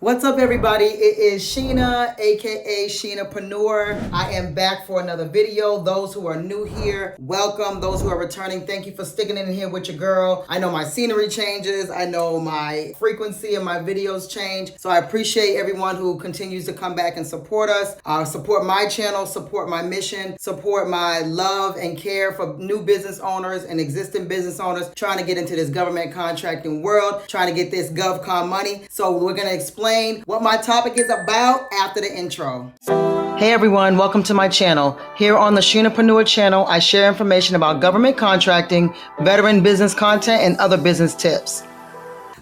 What's up, everybody? It is Sheena, aka Sheenapreneur. I am back for another video. Those who are new here, welcome. Those who are returning, thank you for sticking in here with your girl. I know my scenery changes. I know my frequency of my videos change. So I appreciate everyone who continues to come back and support us, support my channel, support my mission, support my love and care for new business owners and existing business owners trying to get into this government contracting world, trying to get this GovConMoney. So we're going to explain what my topic is about after the intro. Hey everyone, welcome to my channel. Here on the Sheenapreneur channel, I share information about government contracting, veteran business content, and other business tips.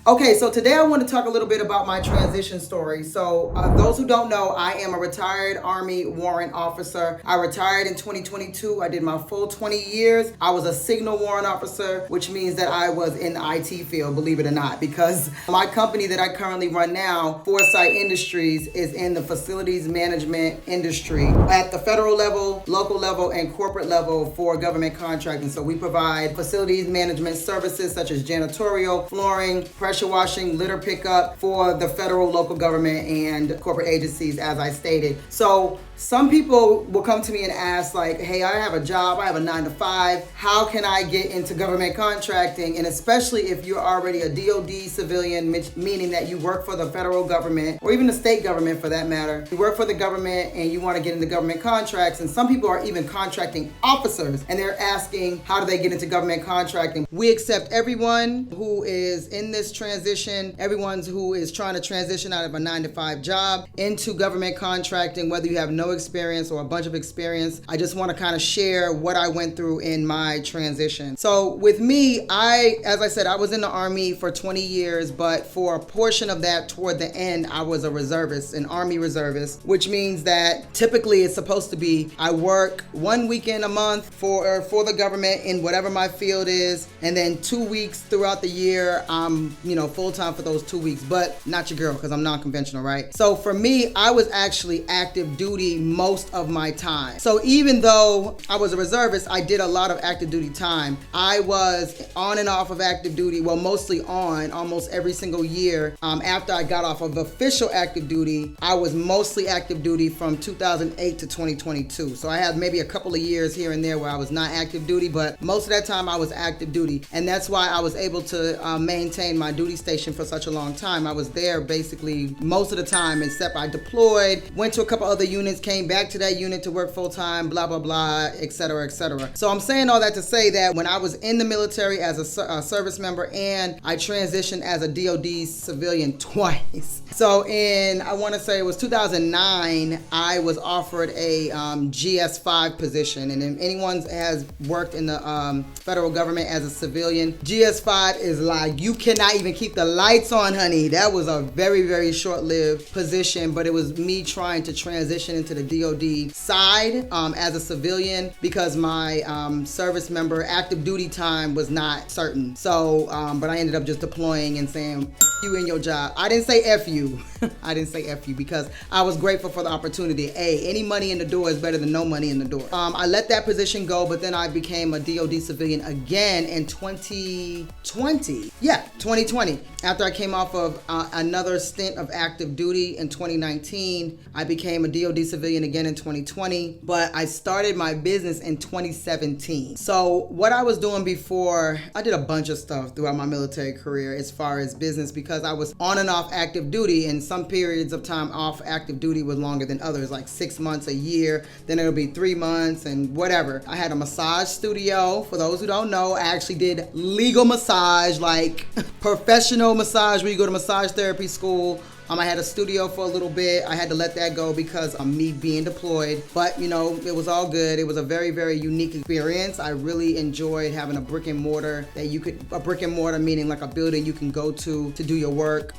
Okay, so today I want to talk a little bit about my transition story. So those who don't know, I am a retired Army warrant officer. I retired in 2022. I did my full 20 years. I was a signal warrant officer, which means that I was in the IT field, believe it or not, because my company that I currently run now, Foresight Industries, is in the facilities management industry at the federal level, local level, and corporate level for government contracting. So we provide facilities management services such as janitorial, flooring, pressure washing, litter pickup for the federal, local government, and corporate agencies, as I stated. So some people will come to me and ask, like, hey, I have a job, I have a 9-to-5. How can I get into government contracting? And especially if you're already a DOD civilian, meaning that you work for the federal government or even the state government for that matter. You work for the government and you want to get into government contracts. And some people are even contracting officers and they're asking, how do they get into government contracting? We accept everyone who is in this transition, everyone who is trying to transition out of a 9-to-5 job into government contracting, whether you have no experience or a bunch of experience. I just want to kind of share what I went through in my transition. So with me, as I said, I was in the Army for 20 years, but for a portion of that toward the end, I was a reservist, an Army reservist, which means that typically it's supposed to be I work 1 weekend a month for the government in whatever my field is, and then 2 weeks throughout the year, I'm full-time for those 2 weeks, but not your girl because I'm non-conventional, right? So for me, I was actually active duty most of my time. So even though I was a reservist, I did a lot of active duty time. I was on and off of active duty, well, mostly on almost every single year. After I got off of official active duty, I was mostly active duty from 2008 to 2022. So I had maybe a couple of years here and there where I was not active duty, but most of that time I was active duty. And that's why I was able to maintain my duty station for such a long time. I was there basically most of the time, except I deployed, went to a couple other units, came back to that unit to work full time, blah, blah, blah, et cetera, et cetera. So I'm saying all that to say that when I was in the military as a service member and I transitioned as a DOD civilian twice. So I want to say it was 2009, I was offered a GS5 position. And if anyone has worked in the federal government as a civilian, GS5 is like, you cannot even keep the lights on, honey. That was a very, very short-lived position, but it was me trying to transition into the DOD side as a civilian because my service member active duty time was not certain. So, but I ended up just deploying and saying, F you in your job. I didn't say F you. I didn't say F you because I was grateful for the opportunity. Any money in the door is better than no money in the door. I let that position go, but then I became a DOD civilian again in 2020. Yeah, 2020. After I came off of another stint of active duty in 2019, I became a DOD civilian again in 2020, but I started my business in 2017. So what I was doing before, I did a bunch of stuff throughout my military career as far as business because I was on and off active duty, and some periods of time off active duty was longer than others, like 6 months, a year, then it'll be 3 months and whatever. I had a massage studio. For those who don't know, I actually did legal massage, like professional massage where you go to massage therapy school. I had a studio for a little bit. I had to let that go because of me being deployed. But, it was all good. It was a very, very unique experience. I really enjoyed having a brick and mortar a brick and mortar meaning like a building you can go to do your work,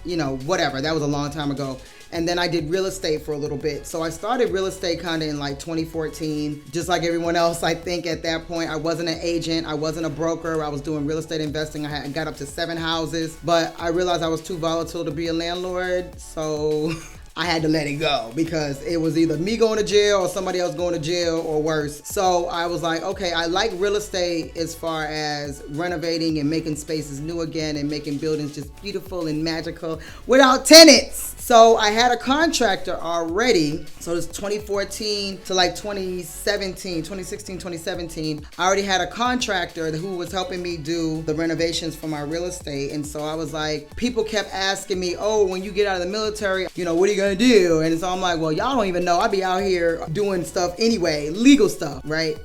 whatever. That was a long time ago. And then I did real estate for a little bit. So I started real estate kind of in like 2014, just like everyone else. I think at that point, I wasn't an agent. I wasn't a broker. I was doing real estate investing. I got up to 7 houses, but I realized I was too volatile to be a landlord. So I had to let it go because it was either me going to jail or somebody else going to jail or worse. So I was like, okay, I like real estate as far as renovating and making spaces new again and making buildings just beautiful and magical without tenants. So I had a contractor already. So it's 2014 to like 2016, 2017. I already had a contractor who was helping me do the renovations for my real estate. And so I was like, people kept asking me, oh, when you get out of the military, you know, what are you gonna do? And so I'm like, well, y'all don't even know. I be out here doing stuff anyway, legal stuff, right?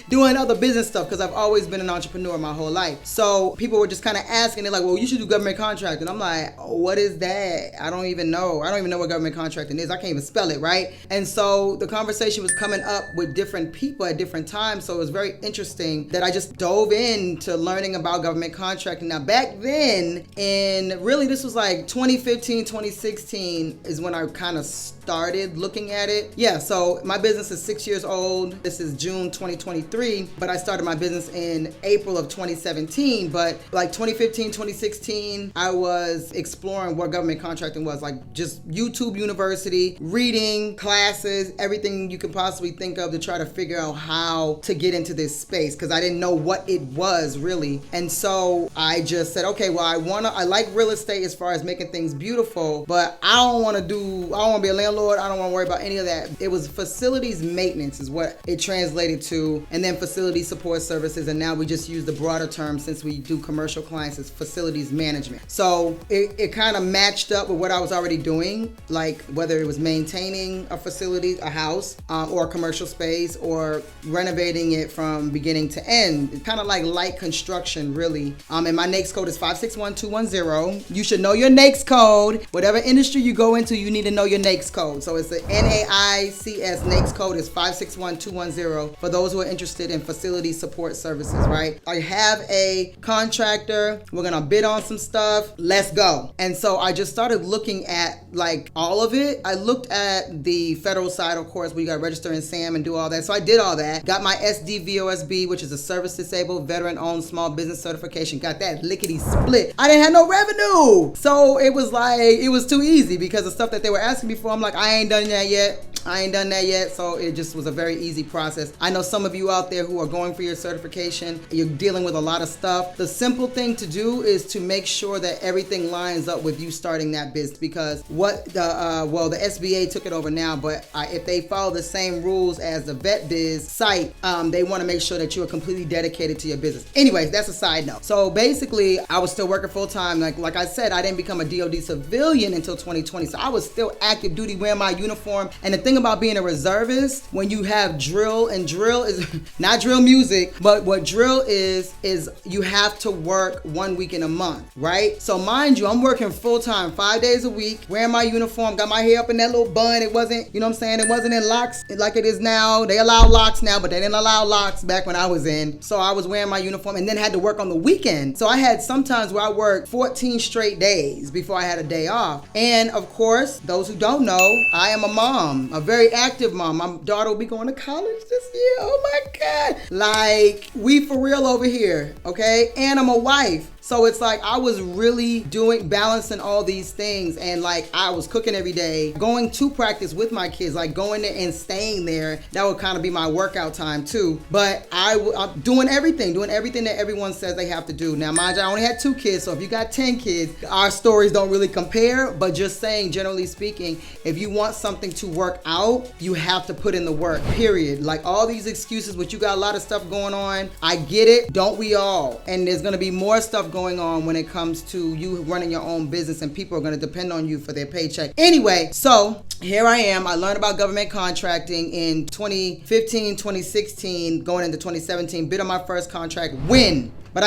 Doing other business stuff because I've always been an entrepreneur my whole life. So people were just kind of asking, they're like, well, you should do government contracting. I'm like, oh, what is that? I don't even know what government contracting is. I can't even spell it, right? And so the conversation was coming up with different people at different times. So it was very interesting that I just dove into learning about government contracting. Now back then, and really this was like 2015, 2016 is when I kind of started looking at it. Yeah, so my business is 6 years old. This is June 2023, but I started my business in April of 2017. But like 2015, 2016, I was exploring what government contracting was, like just YouTube University, reading, classes, everything you can possibly think of to try to figure out how to get into this space because I didn't know what it was really. And so I just said, okay, well, I like real estate as far as making things beautiful, but I don't want to be a landlord. I don't want to worry about any of that. It was facilities maintenance is what it translated to, and then facility support services. And now we just use the broader term since we do commercial clients as facilities management. So it kind of matched up with what I was already doing, like whether it was maintaining a facility, a house, or a commercial space, or renovating it from beginning to end. Kind of like light construction, really. And my NAICS code is 561210. You should know your NAICS code. Whatever industry you go into, you need to know your NAICS code. So it's the NAICS NAICS code is 561210 for those who are interested in facility support services, right? I have a contractor. We're gonna bid on some stuff. Let's go. And so I just started looking at like all of it. I looked at the federal side, of course, where you got to register in SAM and do all that. So I did all that. Got my SDVOSB, which is a service disabled veteran-owned small business certification. Got that lickety split. I didn't have no revenue. So it was like, it was too easy because the stuff that they were asking me for, I'm like, I ain't done that yet. So it just was a very easy process. I know some of you out there who are going for your certification, you're dealing with a lot of stuff. The simple thing to do is to make sure that everything lines up with you starting that business, because what the SBA took it over now, but if they follow the same rules as the Vet Biz site, they want to make sure that you are completely dedicated to your business. Anyways, that's a side note. So basically, I was still working full time. Like I said, I didn't become a DoD civilian until 2020. So I was still active duty wearing my uniform. And the thing about being a reservist, when you have drill, and drill is not drill music, but what drill is you have to work 1 week in a month, right? So mind you, I'm working full time, 5 days a week, wearing my uniform, got my hair up in that little bun. It wasn't, you know what I'm saying? It wasn't in locks like it is now. They allow locks now, but they didn't allow locks back when I was in. So I was wearing my uniform and then had to work on the weekend. So I had sometimes where I worked 14 straight days before I had a day off. And of course, those who don't know, I am a mom, a very active mom. My daughter will be going to college this year. Oh my God. Like, we for real over here, okay? And I'm a wife. So it's like I was really balancing all these things, and like I was cooking every day, going to practice with my kids, like going there and staying there. That would kind of be my workout time too. But I'm doing everything that everyone says they have to do. Now, mind you, I only had 2 kids, so if you got 10 kids, our stories don't really compare. But just saying, generally speaking, if you want something to work out, you have to put in the work, period. Like all these excuses, but you got a lot of stuff going on. I get it, don't we all? And there's gonna be more stuff going on when it comes to you running your own business, and people are going to depend on you for their paycheck. Anyway, so here I am. I learned about government contracting in 2015, 2016, going into 2017, bid on my first contract, win. But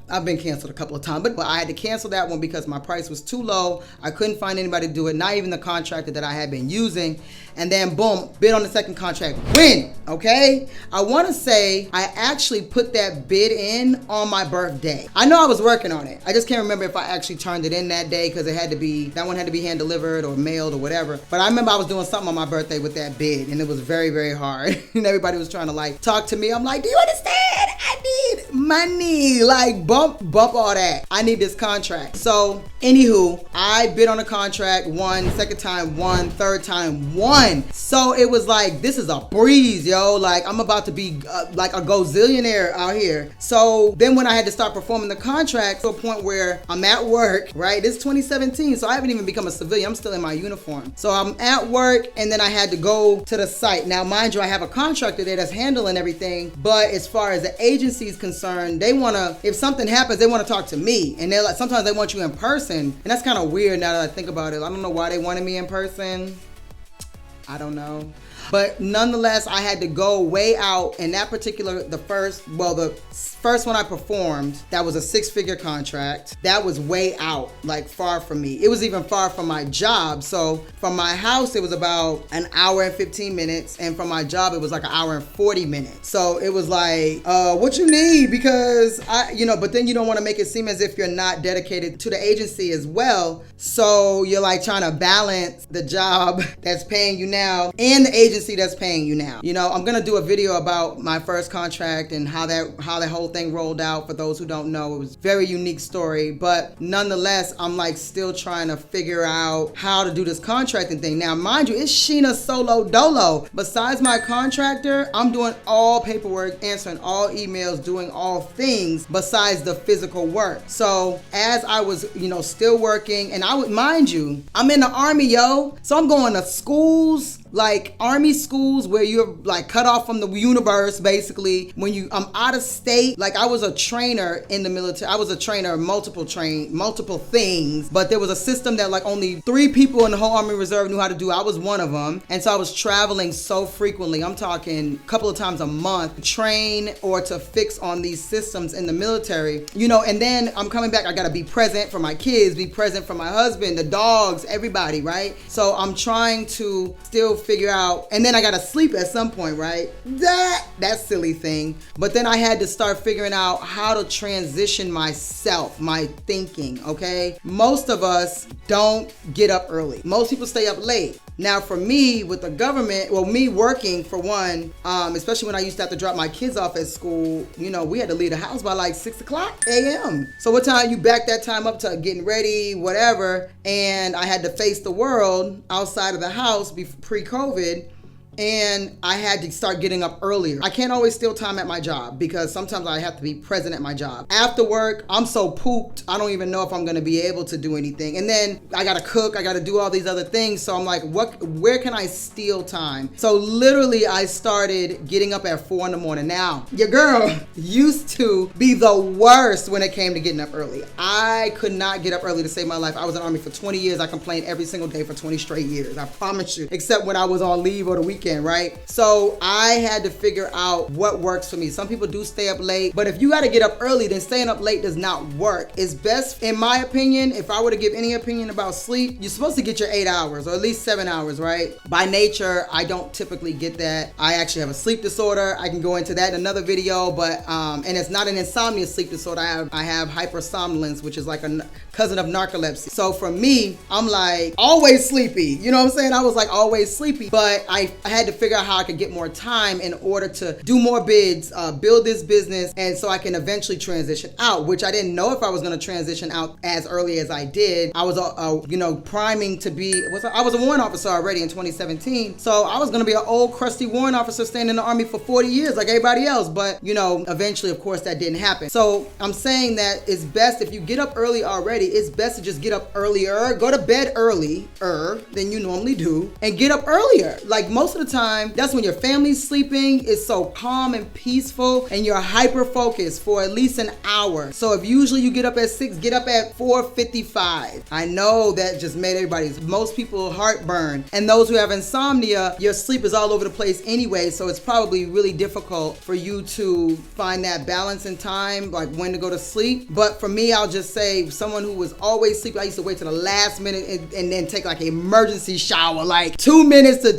I've been canceled a couple of times, but I had to cancel that one because my price was too low. I couldn't find anybody to do it, not even the contractor that I had been using. And then boom, bid on the second contract, win, okay? I want to say I actually put that bid in on my birthday. I know I was working on it. I just can't remember if I actually turned it in that day because that one had to be hand delivered or mailed or whatever. But I remember I was doing something on my birthday with that bid, and it was very, very hard. And everybody was trying to like talk to me. I'm like, do you understand? I need money. Like bump all that. I need this contract. So anywho, I bid on a contract, won, second time won, third time won. So it was like, this is a breeze, yo. Like I'm about to be like a gazillionaire out here. So then when I had to start performing the contract to a point where I'm at work, right? This is 2017, so I haven't even become a civilian. I'm still in my uniform. So I'm at work, and then I had to go to the site. Now, mind you, I have a contractor there that's handling everything, but as far as the agency is concerned, they wanna, if something happens, they wanna talk to me. And they're like, sometimes they want you in person. And that's kind of weird now that I think about it. I don't know why they wanted me in person. I don't know. But nonetheless, I had to go way out. And that particular, the first one I performed, that was a 6-figure contract. That was way out, like far from me. It was even far from my job. So from my house, it was about an hour and 15 minutes. And from my job, it was like an hour and 40 minutes. So it was like, what you need? Because but then you don't want to make it seem as if you're not dedicated to the agency as well. So you're like trying to balance the job that's paying you now and the agency that's paying you now. I'm gonna do a video about my first contract and how that whole thing rolled out. For those who don't know, it was a very unique story, but nonetheless, I'm like still trying to figure out how to do this contracting thing. Now, mind you, it's Sheena solo dolo. Besides my contractor, I'm doing all paperwork, answering all emails, doing all things besides the physical work. So as I was, still working, and mind you, I'm in the Army, yo. So I'm going to schools, like Army schools where you're like cut off from the universe, basically. I'm out of state. Like I was a trainer in the military. I was a trainer, multiple things, but there was a system that like only 3 people in the whole Army Reserve knew how to do. I was one of them. And so I was traveling so frequently. I'm talking a couple of times a month to train or to fix on these systems in the military, and then I'm coming back. I got to be present for my kids, be present for my husband, the dogs, everybody, right? So I'm trying to still figure out, and then I gotta sleep at some point, right? That silly thing. But then I had to start figuring out how to transition myself, my thinking, okay? Most of us don't get up early. Most people stay up late. Now for me, with the government, me working for one, especially when I used to have to drop my kids off at school, we had to leave the house by like 6 o'clock a.m. So what time you back that time up to getting ready, whatever, and I had to face the world outside of the house pre-COVID. And I had to start getting up earlier. I can't always steal time at my job because sometimes I have to be present at my job. After work, I'm so pooped, I don't even know if I'm gonna be able to do anything. And then I gotta cook, I gotta do all these other things. So I'm like, where can I steal time? So literally I started getting up at 4 in the morning. Now, your girl used to be the worst when it came to getting up early. I could not get up early to save my life. I was in the Army for 20 years. I complained every single day for 20 straight years. I promise you, except when I was on leave or the weekend. Right? So I had to figure out what works for me. Some people do stay up late, but if you got to get up early, then staying up late does not work. It's best, in my opinion, if I were to give any opinion about sleep, you're supposed to get your 8 hours or at least 7 hours, right? By nature, I don't typically get that. I actually have a sleep disorder. I can go into that in another video, but and it's not an insomnia sleep disorder. I have hypersomnolence, which is like a cousin of narcolepsy. So for me, I'm like always sleepy. You know what I'm saying? I was like always sleepy, but I had to figure out how I could get more time in order to do more bids, build this business, and so I can eventually transition out, which I didn't know if I was going to transition out as early as I did. I was, priming to be, I was a warrant officer already in 2017, so I was going to be an old crusty warrant officer staying in the Army for 40 years like everybody else, but eventually, of course, that didn't happen. So I'm saying that it's best if you get up early already, it's best to just get up earlier, go to bed earlier than you normally do, and get up earlier. Like most of the time, that's when your family's sleeping. It's so calm and peaceful, and you're hyper focused for at least an hour. So if usually you get up at 6, get up at 4:55. I know that just made most people heartburn. And those who have insomnia, your sleep is all over the place anyway, so it's probably really difficult for you to find that balance in time, like when to go to sleep. But for me, I'll just say, someone who was always sleeping, I used to wait till the last minute and then take like an emergency shower, like 2 minutes to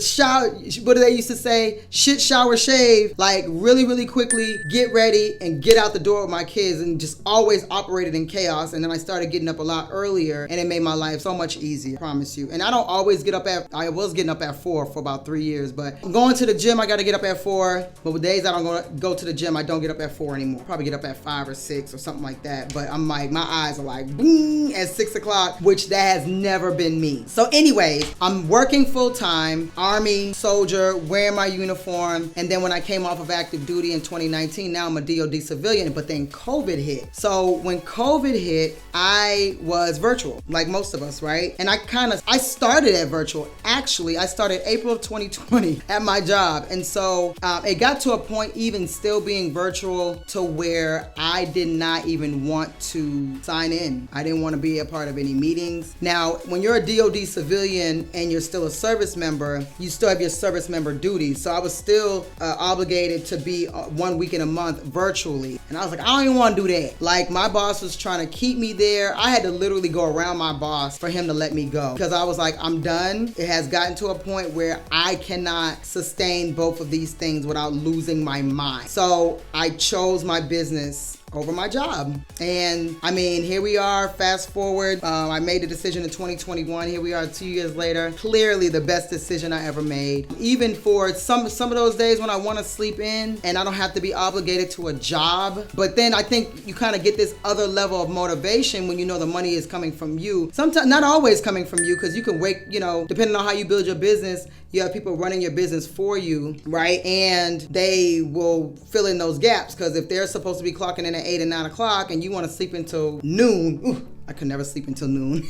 what do they used to say? Shit, shower, shave. Like really, really quickly get ready and get out the door with my kids, and just always operated in chaos. And then I started getting up a lot earlier, and it made my life so much easier, I promise you. And I don't always get up I was getting up at 4 for about 3 years, but going to the gym, I got to get up at 4. But with days I don't go to the gym, I don't get up at 4 anymore. Probably get up at 5 or 6 or something like that. But I'm like, my eyes are like boom at 6 o'clock, which that has never been me. So anyways, I'm working full time, Army, soldier, wearing my uniform. And then when I came off of active duty in 2019, now I'm a DOD civilian, but then COVID hit. So when COVID hit, I was virtual, like most of us, right? And I started at virtual. Actually, I started April of 2020 at my job. And so it got to a point, even still being virtual, to where I did not even want to sign in. I didn't want to be a part of any meetings. Now, when you're a DOD civilian and you're still a service member, you still have your service member duties. So I was still obligated to be 1 week in a month virtually. And I was like, I don't even want to do that. Like, my boss was trying to keep me there. I had to literally go around my boss for him to let me go, because I was like, I'm done. It has gotten to a point where I cannot sustain both of these things without losing my mind. So I chose my business over my job. And I mean, here we are, fast forward. I made the decision in 2021. Here we are 2 years later. Clearly the best decision I ever made. Even for some of those days when I want to sleep in and I don't have to be obligated to a job. But then I think you kind of get this other level of motivation when you know the money is coming from you. Sometimes, not always coming from you, because you can wake, depending on how you build your business, you have people running your business for you, right? And they will fill in those gaps, because if they're supposed to be clocking in at 8 and 9 o'clock and you want to sleep until noon, I could never sleep until noon.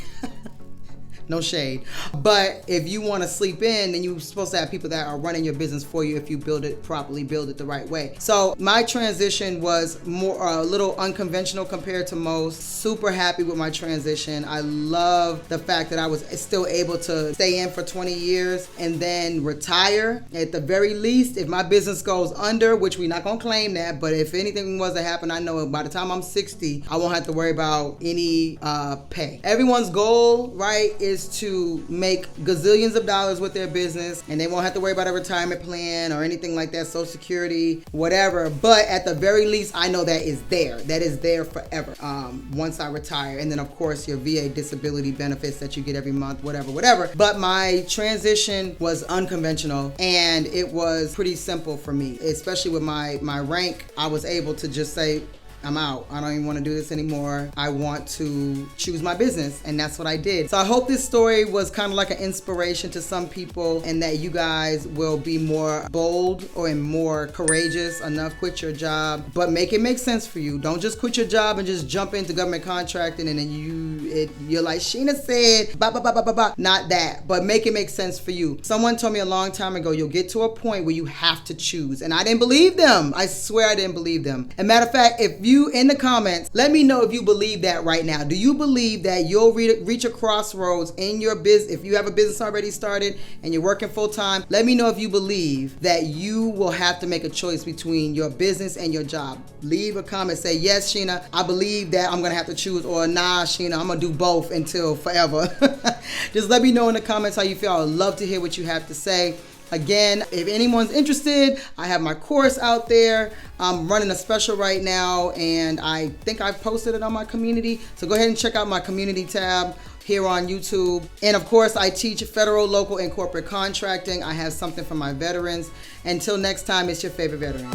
No shade. But if you want to sleep in, then you're supposed to have people that are running your business for you if you build it properly, build it the right way. So my transition was more a little unconventional compared to most. Super happy with my transition. I love the fact that I was still able to stay in for 20 years and then retire. At the very least, if my business goes under, which we're not going to claim that, but if anything was to happen, I know by the time I'm 60, I won't have to worry about any pay. Everyone's goal, right, is to make gazillions of dollars with their business, and they won't have to worry about a retirement plan or anything like that, Social Security, whatever. But at the very least, I know that is there. That is there forever once I retire. And then, of course, your VA disability benefits that you get every month, whatever. But my transition was unconventional, and it was pretty simple for me, especially with my rank. I was able to just say, I'm out. I don't even want to do this anymore. I want to choose my business. And that's what I did. So I hope this story was kind of like an inspiration to some people, and that you guys will be more bold or more courageous enough. Quit your job, but make it make sense for you. Don't just quit your job and just jump into government contracting and then you're like Sheena said, not that, but make it make sense for you. Someone told me a long time ago, you'll get to a point where you have to choose. And I didn't believe them. I swear I didn't believe them. And matter of fact, if you in the comments, let me know if you believe that right now. Do you believe that you'll reach a crossroads in your business? If you have a business already started and you're working full time, let me know if you believe that you will have to make a choice between your business and your job. Leave a comment, say, yes, Sheena, I believe that I'm gonna have to choose, or nah, Sheena, I'm gonna do both until forever. Just let me know in the comments how you feel. I would love to hear what you have to say. Again, if anyone's interested, I have my course out there. I'm running a special right now, and I think I've posted it on my community. So go ahead and check out my community tab here on YouTube. And of course, I teach federal, local, and corporate contracting. I have something for my veterans. Until next time, it's your favorite veteran.